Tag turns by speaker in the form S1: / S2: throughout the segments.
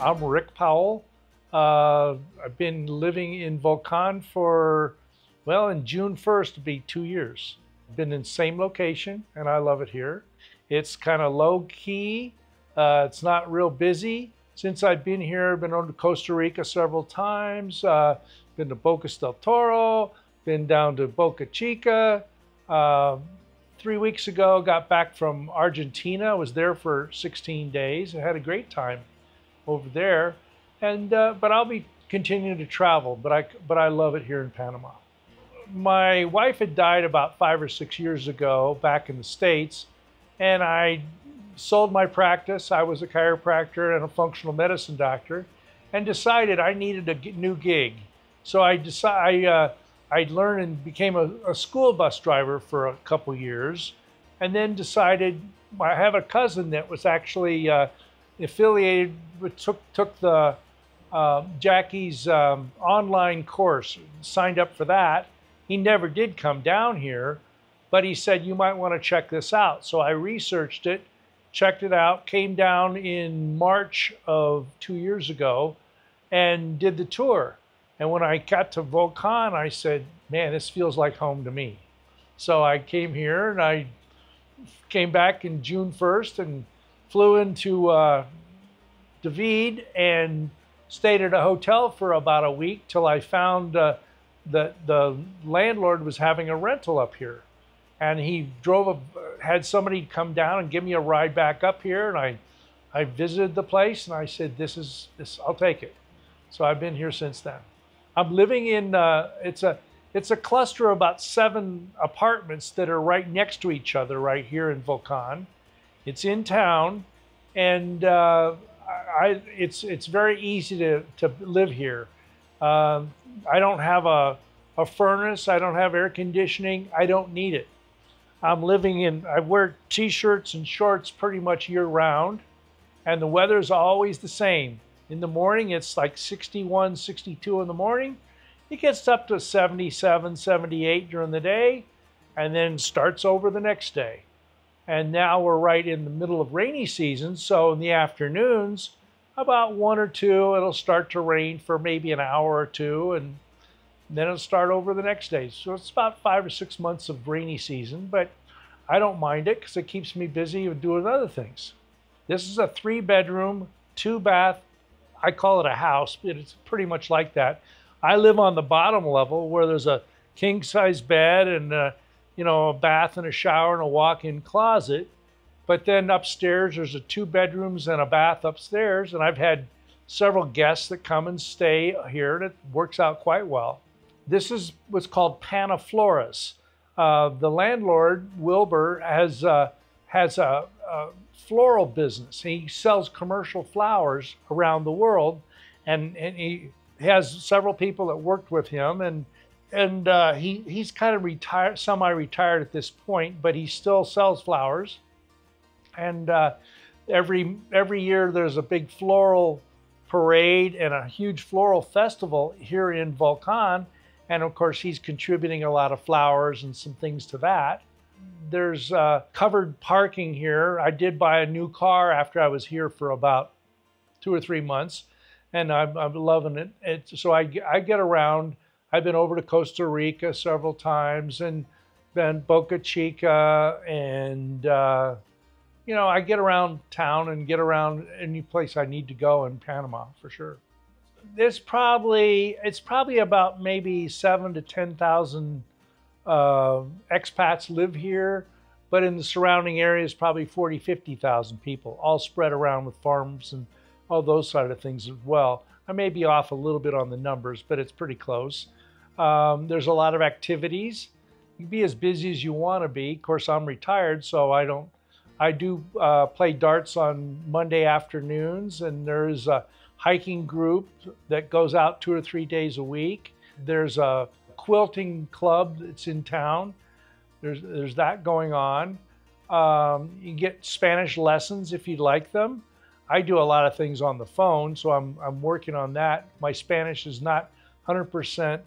S1: I'm Rick Powell. I've been living in Volcán for, well, in June 1st to be 2 years. I've been in the same location and I love it here. It's kind of low key. It's not real busy. Since I've been here, I've been on to Costa Rica several times. Been to Bocas del Toro, been down to Boca Chica. 3 weeks ago, got back from Argentina. I was there for 16 days. I had a great time over there, and but I'll be continuing to travel. But I love it here in Panama. My wife had died about 5 or 6 years ago back in the States, and I sold my practice. I was a chiropractor and a functional medicine doctor, and decided I needed a new gig. So I learned and became a school bus driver for a couple years, and then decided I have a cousin that was actually affiliated with, took the Jackie's online course, signed up for that. He never did come down here, but he said, you might want to check this out. So I researched it, checked it out, came down in March of 2 years ago and did the tour. And when I got to Volcán, I said, man, this feels like home to me. So I came here and I came back in June 1st and flew into David and stayed at a hotel for about a week till I found that the landlord was having a rental up here. And he had somebody come down and give me a ride back up here. And I visited the place and I said, I'll take it. So I've been here since then. I'm living in, it's a cluster of about 7 apartments that are right next to each other right here in Volcán. It's in town, and it's very easy to live here. I don't have a furnace. I don't have air conditioning. I don't need it. I wear t-shirts and shorts pretty much year round, and the weather's always the same. In the morning, it's like 61, 62 in the morning. It gets up to 77, 78 during the day, and then starts over the next day. And now we're right in the middle of rainy season, so in the afternoons, about 1 or 2, it'll start to rain for maybe an hour or 2, and then it'll start over the next day. So it's about 5 or 6 months of rainy season, but I don't mind it because it keeps me busy doing other things. This is a 3-bedroom, 2-bath. I call it a house, but it's pretty much like that. I live on the bottom level where there's a king-size bed and a bath and a shower and a walk-in closet. But then upstairs, there's 2 bedrooms and a bath upstairs. And I've had several guests that come and stay here, and it works out quite well. This is what's called Panafloras. The landlord, Wilbur, has a floral business. He sells commercial flowers around the world, and he has several people that worked with him, and he's kind of retired, semi-retired at this point, but he still sells flowers. And every year there's a big floral parade and a huge floral festival here in Volcán, and of course he's contributing a lot of flowers and some things to that. There's covered parking here. I did buy a new car after I was here for about 2 or 3 months, and I'm loving it. So I get around. I've been over to Costa Rica several times and been Boca Chica, and I get around town and get around any place I need to go in Panama for sure. It's probably about maybe 7,000 to 10,000 expats live here, but in the surrounding areas, probably 40, 50,000 people, all spread around with farms and all those side of things as well. I may be off a little bit on the numbers, but it's pretty close. There's a lot of activities. You can be as busy as you want to be. Of course, I'm retired, so I do play darts on Monday afternoons, and there's a hiking group that goes out 2 or 3 days a week. There's a quilting club that's in town. There's that going on. You get Spanish lessons if you'd like them. I do a lot of things on the phone, so I'm working on that. My Spanish is not 100%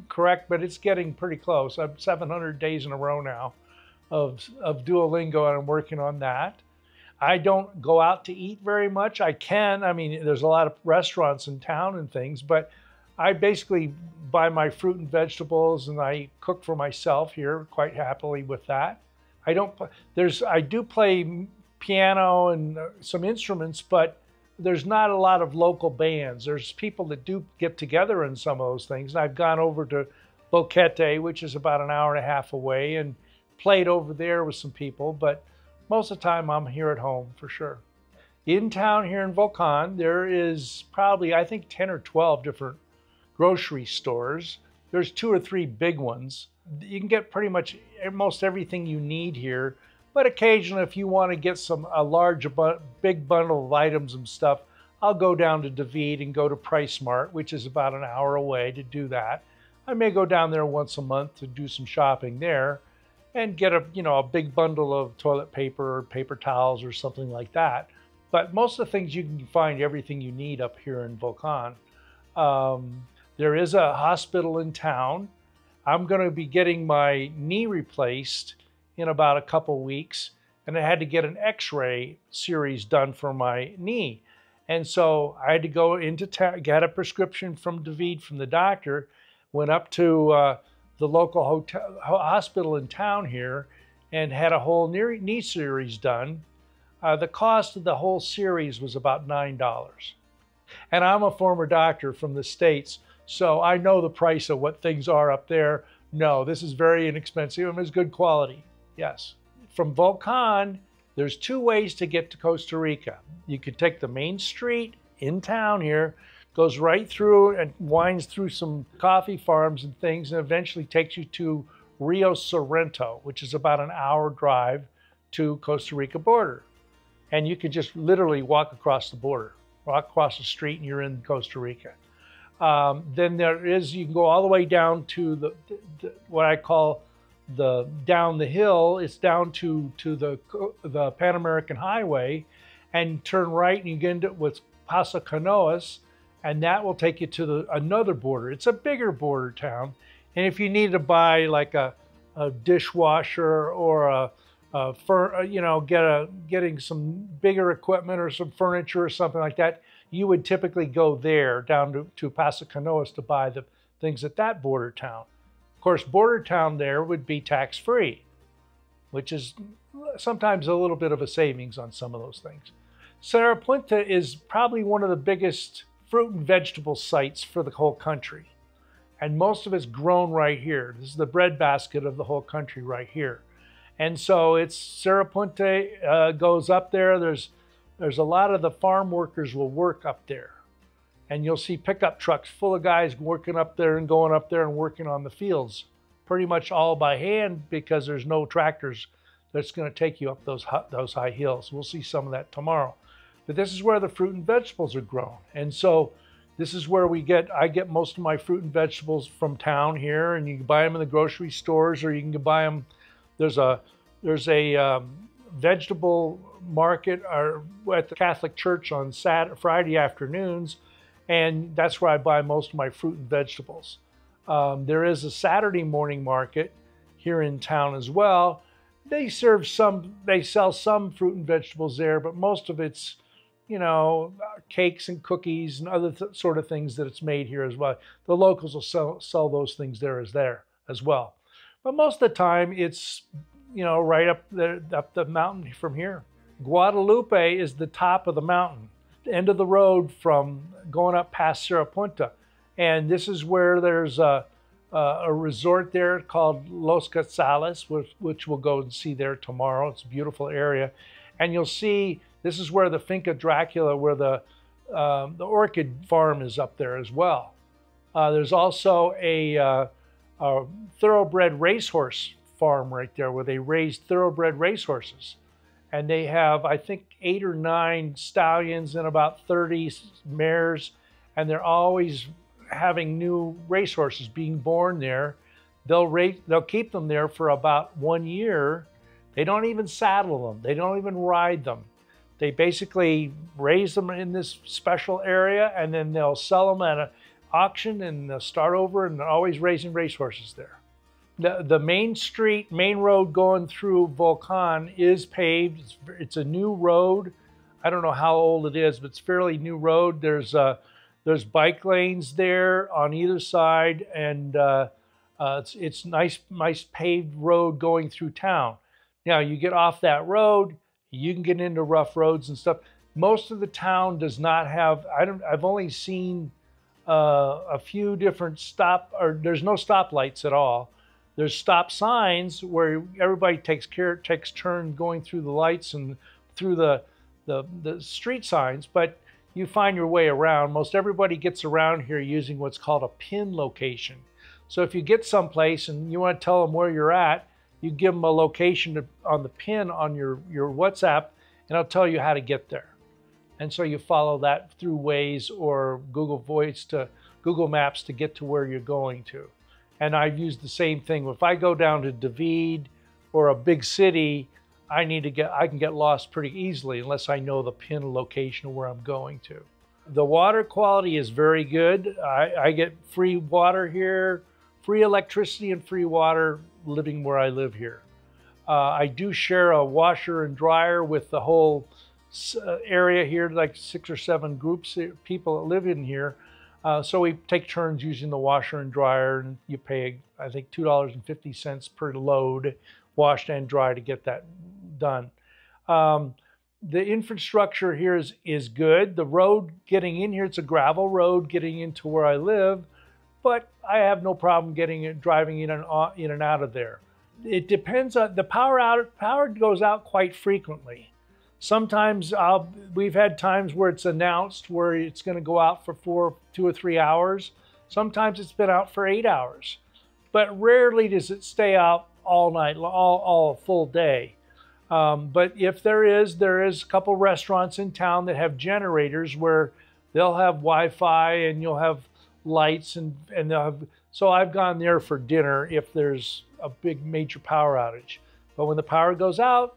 S1: correct, but it's getting pretty close. I'm 700 days in a row now of Duolingo, and I'm working on that. I don't go out to eat very much. I can, I mean, there's a lot of restaurants in town and things, but I basically buy my fruit and vegetables and I cook for myself here quite happily with that. I don't, I do play piano and some instruments, but there's not a lot of local bands. There's people that do get together in some of those things. And I've gone over to Boquete, which is about an hour and a half away, and played over there with some people, but most of the time I'm here at home for sure. In town here in Volcán, there is probably, I think, 10 or 12 different grocery stores. There's 2 or 3 big ones. You can get pretty much most everything you need here, but occasionally if you want to get big bundle of items and stuff, I'll go down to David and go to Price Mart, which is about an hour away, to do that. I may go down there once a month to do some shopping there and get a big bundle of toilet paper or paper towels or something like that. But most of the things you can find everything you need up here in Volcán. There is a hospital in town. I'm going to be getting my knee replaced in about a couple weeks, and I had to get an x-ray series done for my knee. And so I had to go into town, get a prescription from David, from the doctor, went up to the local hospital in town here and had a whole knee series done. The cost of the whole series was about $9. And I'm a former doctor from the States, so I know the price of what things are up there. No, this is very inexpensive and it's good quality, yes. From Volcán, there's 2 ways to get to Costa Rica. You could take the main street in town here, goes right through and winds through some coffee farms and things, and eventually takes you to Rio Sorrento, which is about an hour drive to Costa Rica border. And you can just literally walk across the border, walk across the street and you're in Costa Rica. Then you can go all the way down to what I call down the hill. It's down to the Pan American Highway, and turn right and you get into what's Paso Canoas, and that will take you to another border. It's a bigger border town. And if you need to buy like a dishwasher or getting some bigger equipment or some furniture or something like that, you would typically go there down to Paso Canoas to buy the things at that border town. Of course, border town there would be tax-free, which is sometimes a little bit of a savings on some of those things. Cerro Punta is probably one of the biggest fruit and vegetable sites for the whole country. And most of it's grown right here. This is the breadbasket of the whole country right here. And so Cerro Punta goes up there. There's a lot of the farm workers will work up there. And you'll see pickup trucks full of guys working up there and going up there and working on the fields, pretty much all by hand, because there's no tractors that's going to take you up those high hills. We'll see some of that tomorrow. But this is where the fruit and vegetables are grown. And so this is where I get most of my fruit and vegetables from town here, and you can buy them in the grocery stores, or you can buy them. There's a vegetable market at the Catholic Church on Friday afternoons, and that's where I buy most of my fruit and vegetables. There is a Saturday morning market here in town as well. They sell some fruit and vegetables there, but most of it's, cakes and cookies and other sort of things that it's made here as well. The locals will sell those things there as well. But most of the time it's, right up there, up the mountain from here. Guadalupe is the top of the mountain, the end of the road from going up past Cerro Punta. And this is where there's a resort there called Los Quetzales, which we'll go and see there tomorrow. It's a beautiful area. And you'll see, this is where the Finca Dracula, where the orchid farm is up there as well. There's also a thoroughbred racehorse farm right there where they raise thoroughbred racehorses. And they have, I think, 8 or 9 stallions and about 30 mares. And they're always having new racehorses being born there. They'll keep them there for about 1 year. They don't even saddle them. They don't even ride them. They basically raise them in this special area, and then they'll sell them at an auction, and they'll start over, and they're always raising racehorses there. The main street, main road going through Volcán is paved. It's a new road. I don't know how old it is, but it's a fairly new road. There's bike lanes there on either side, and it's nice paved road going through town. Now you get off that road, you can get into rough roads and stuff. Most of the town does not have. I've only seen a few different there's no stoplights at all. There's stop signs where everybody takes turn going through the lights and through the street signs, but you find your way around. Most everybody gets around here using what's called a pin location. So if you get someplace and you want to tell them where you're at, you give them a location on the pin on your WhatsApp, and it'll tell you how to get there. And so you follow that through Waze or Google Maps to get to where you're going to. And I've used the same thing. If I go down to David or a big city, I can get lost pretty easily unless I know the pin location of where I'm going to. The water quality is very good. I get free water here, free electricity and free water living where I live here. I do share a washer and dryer with the whole area here, like 6 or 7 groups of people that live in here. So we take turns using the washer and dryer, and you pay, I think, $2.50 per load, washed and dry, to get that done. The infrastructure here is good. The road getting in here, it's a gravel road getting into where I live, but I have no problem driving in and out of there. It depends on the power goes out quite frequently. Sometimes we've had times where it's announced where it's going to go out for 2 or 3 hours. Sometimes it's been out for 8 hours, but rarely does it stay out all night, all full day. But if there is a couple restaurants in town that have generators where they'll have Wi-Fi and you'll have lights and they'll have. So I've gone there for dinner if there's a big major power outage. But when the power goes out,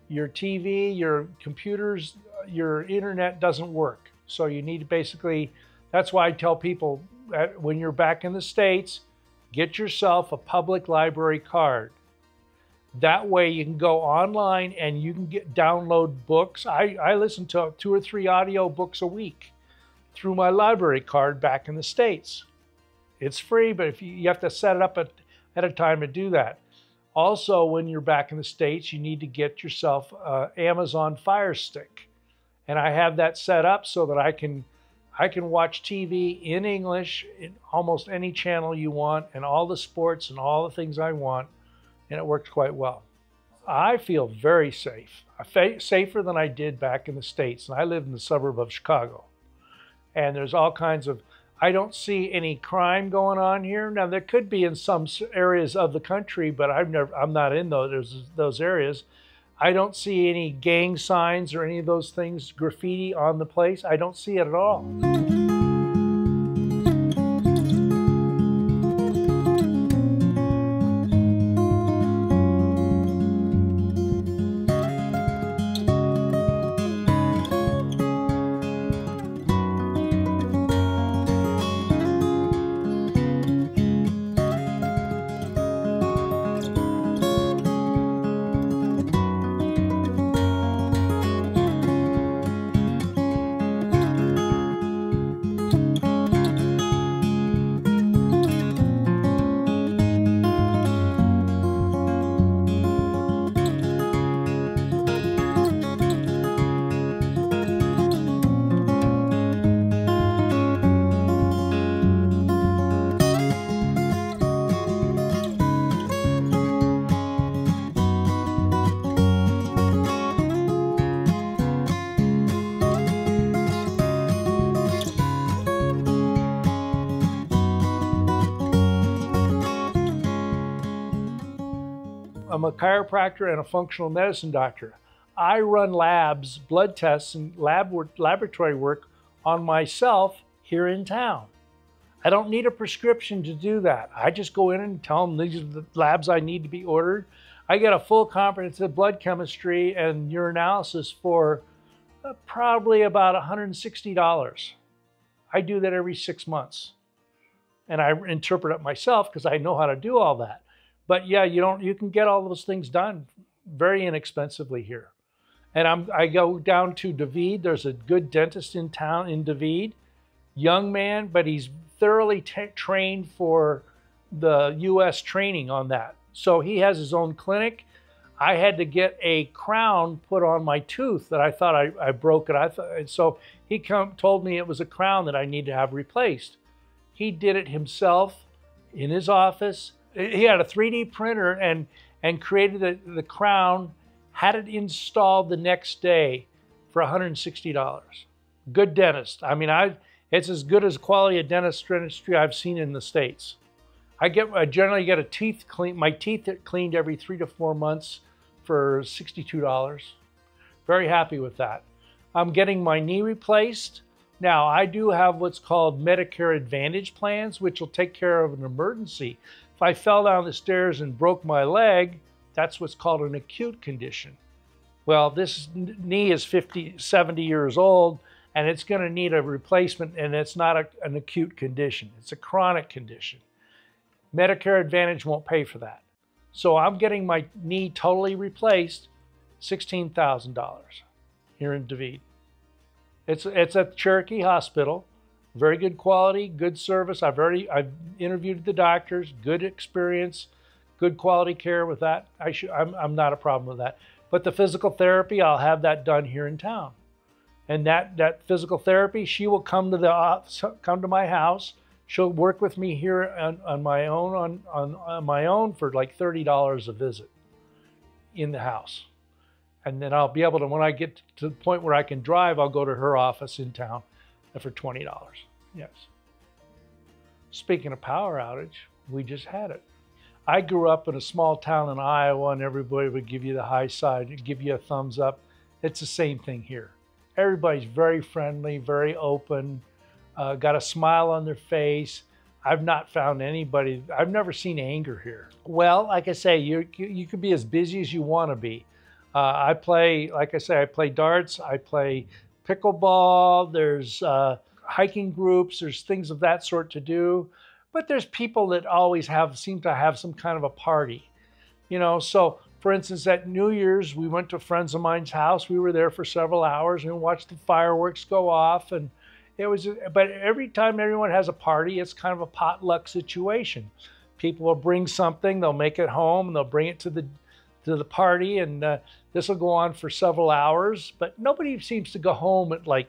S1: your TV, your computers, your internet doesn't work. So you need to basically, that's why I tell people that when you're back in the States, get yourself a public library card. That way you can go online and you can download books. I listen to 2 or 3 audio books a week through my library card back in the States. It's free, but if you have to set it up at a time to do that. Also, when you're back in the States, you need to get yourself an Amazon Fire Stick. And I have that set up so that I can watch TV in English in almost any channel you want, and all the sports and all the things I want, and it works quite well. I feel very safe, safer than I did back in the States. And I live in the suburb of Chicago. And there's all kinds of, I don't see any crime going on here. Now there could be in some areas of the country, but I'm not in those areas. I don't see any gang signs or any of those things, graffiti on the place. I don't see it at all. I'm a chiropractor and a functional medicine doctor. I run labs, blood tests, and laboratory work on myself here in town. I don't need a prescription to do that. I just go in and tell them these are the labs I need to be ordered. I get a full comprehensive blood chemistry and urinalysis for probably about $160. I do that every 6 months. And I interpret it myself because I know how to do all that. But yeah, you can get all those things done very inexpensively here. And I go down to David. There's a good dentist in town in David, young man, but he's thoroughly trained for the U.S. training on that. So he has his own clinic. I had to get a crown put on my tooth that I thought I broke it. And so he told me it was a crown that I need to have replaced. He did it himself in his office. He had a 3D printer and created the crown, had it installed the next day for $160. Good dentist. I mean, it's as good as quality of dentistry I've seen in the States. I generally get my teeth cleaned every 3 to 4 months for $62. Very happy with that. I'm getting my knee replaced. Now, I do have what's called Medicare Advantage plans, which will take care of an emergency. If I fell down the stairs and broke my leg, that's what's called an acute condition. Well, this knee is 70 years old, and it's going to need a replacement, and it's not an acute condition. It's a chronic condition. Medicare Advantage won't pay for that. So I'm getting my knee totally replaced, $16,000 here in David. It's at Cherokee Hospital, very good quality, good service. I've interviewed the doctors, good experience, good quality care with that. I'm not a problem with that. But the physical therapy, I'll have that done here in town. And that physical therapy, she will come to my house. She'll work with me here on my own for like $30 a visit in the house. And then I'll be able to, when I get to the point where I can drive, I'll go to her office in town for $20. Yes. Speaking of power outage, we just had it. I grew up in a small town in Iowa, and everybody would give you the high side, give you a thumbs up. It's the same thing here. Everybody's very friendly, very open, got a smile on their face. I've not found anybody, I've never seen anger here. Well, like I say, you can be as busy as you want to be. I play, like I say, I play darts, I play pickleball, there's hiking groups, there's things of that sort to do. But there's people that always seem to have some kind of a party. You know, so for instance, at New Year's, we went to friends of mine's house. We were there for several hours and watched the fireworks go off. And but every time everyone has a party, it's kind of a potluck situation. People will bring something, they'll make it home, and they'll bring it to the party, and this will go on for several hours. But nobody seems to go home at like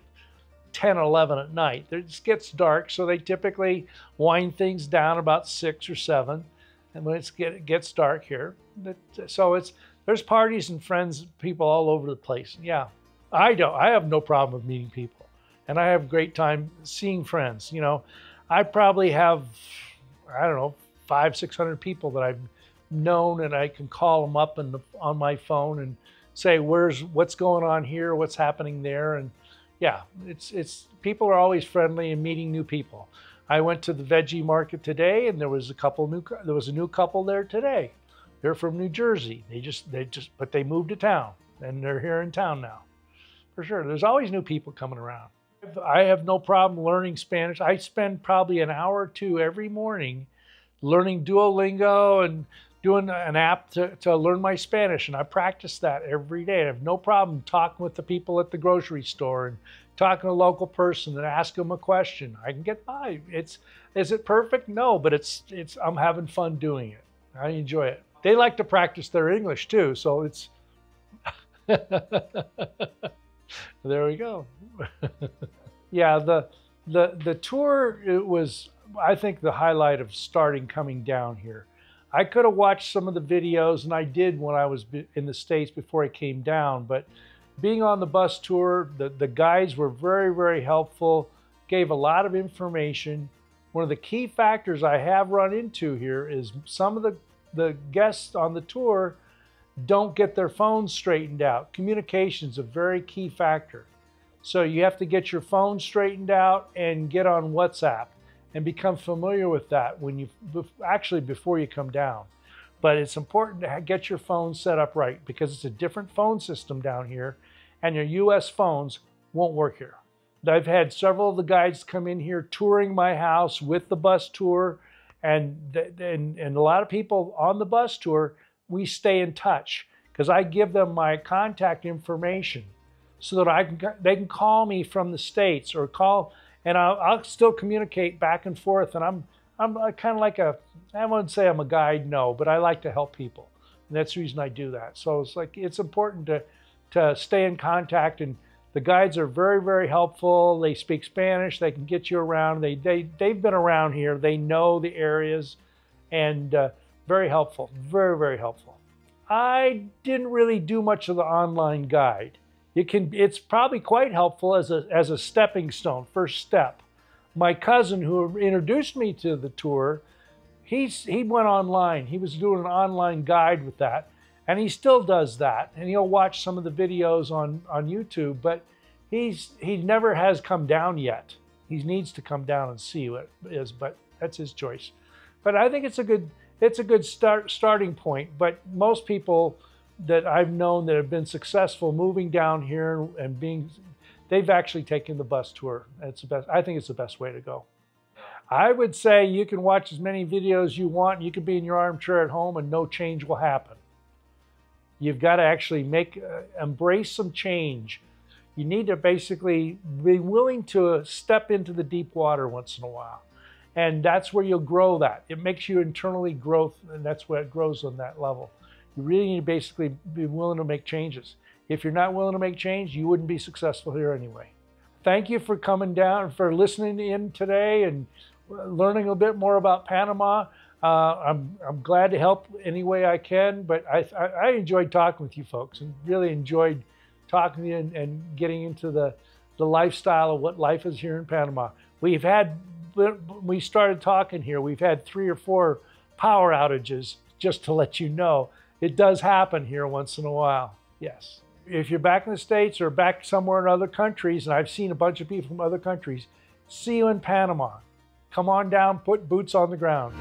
S1: 10 or 11 at night. It just gets dark, so they typically wind things down about 6 or 7. And when it gets dark here, so there's parties and friends, people all over the place. Yeah, I have no problem with meeting people, and I have a great time seeing friends. You know, I probably have, I don't know, 500-600 people that I've known, and I can call them up on my phone and say, what's going on here, what's happening there. And yeah, it's people are always friendly and meeting new people. I went to the veggie market today, and there was a new couple there today. They're from New Jersey. But they moved to town, and they're here in town now. For sure, there's always new people coming around. I have no problem learning Spanish. I spend probably an hour or two every morning learning Duolingo and doing an app to learn my Spanish, and I practice that every day. I have no problem talking with the people at the grocery store and talking to a local person and ask them a question. I can get by. Is it perfect? No, but I'm having fun doing it. I enjoy it. They like to practice their English too, so it's there we go. Yeah, the tour, it was, I think, the highlight of coming down here. I could have watched some of the videos, and I did when I was in the States before I came down, but being on the bus tour, the guides were very, very helpful, gave a lot of information. One of the key factors I have run into here is some of the guests on the tour don't get their phones straightened out. Communication is a very key factor. So you have to get your phone straightened out and get on WhatsApp and become familiar with that before you come down. But it's important to get your phone set up right, because it's a different phone system down here, and your US phones won't work here. I've had several of the guides come in here touring my house with the bus tour, And a lot of people on the bus tour, we stay in touch because I give them my contact information so that they can call me from the States or call, and I'll still communicate back and forth. And I'm kind of like I wouldn't say I'm a guide, no, but I like to help people. And that's the reason I do that. So it's like, it's important to stay in contact, and the guides are very, very helpful. They speak Spanish. They can get you around. They've been around here. They know the areas, and very helpful, very, very helpful. I didn't really do much of the online guide. It's probably quite helpful as a stepping stone, first step. My cousin who introduced me to the tour, he went online. He was doing an online guide with that. And he still does that, and he'll watch some of the videos on YouTube, but he never has come down yet. He needs to come down and see what it is, but that's his choice. But I think it's a good starting point. But most people that I've known that have been successful moving down here and they've actually taken the bus tour. It's the best. I think it's the best way to go. I would say you can watch as many videos you want. You can be in your armchair at home and no change will happen. You've got to actually embrace some change. You need to basically be willing to step into the deep water once in a while. And that's where you'll grow that. It makes you internally growth, and that's where it grows on that level. You really need to basically be willing to make changes. If you're not willing to make change, you wouldn't be successful here anyway. Thank you for coming down, for listening in today and learning a bit more about Panama. I'm glad to help any way I can, but I enjoyed talking with you folks and really enjoyed talking to you and getting into the lifestyle of what life is here in Panama. When we started talking here, we've had 3 or 4 power outages, just to let you know. It does happen here once in a while, yes. If you're back in the States or back somewhere in other countries, and I've seen a bunch of people from other countries, see you in Panama. Come on down, put boots on the ground.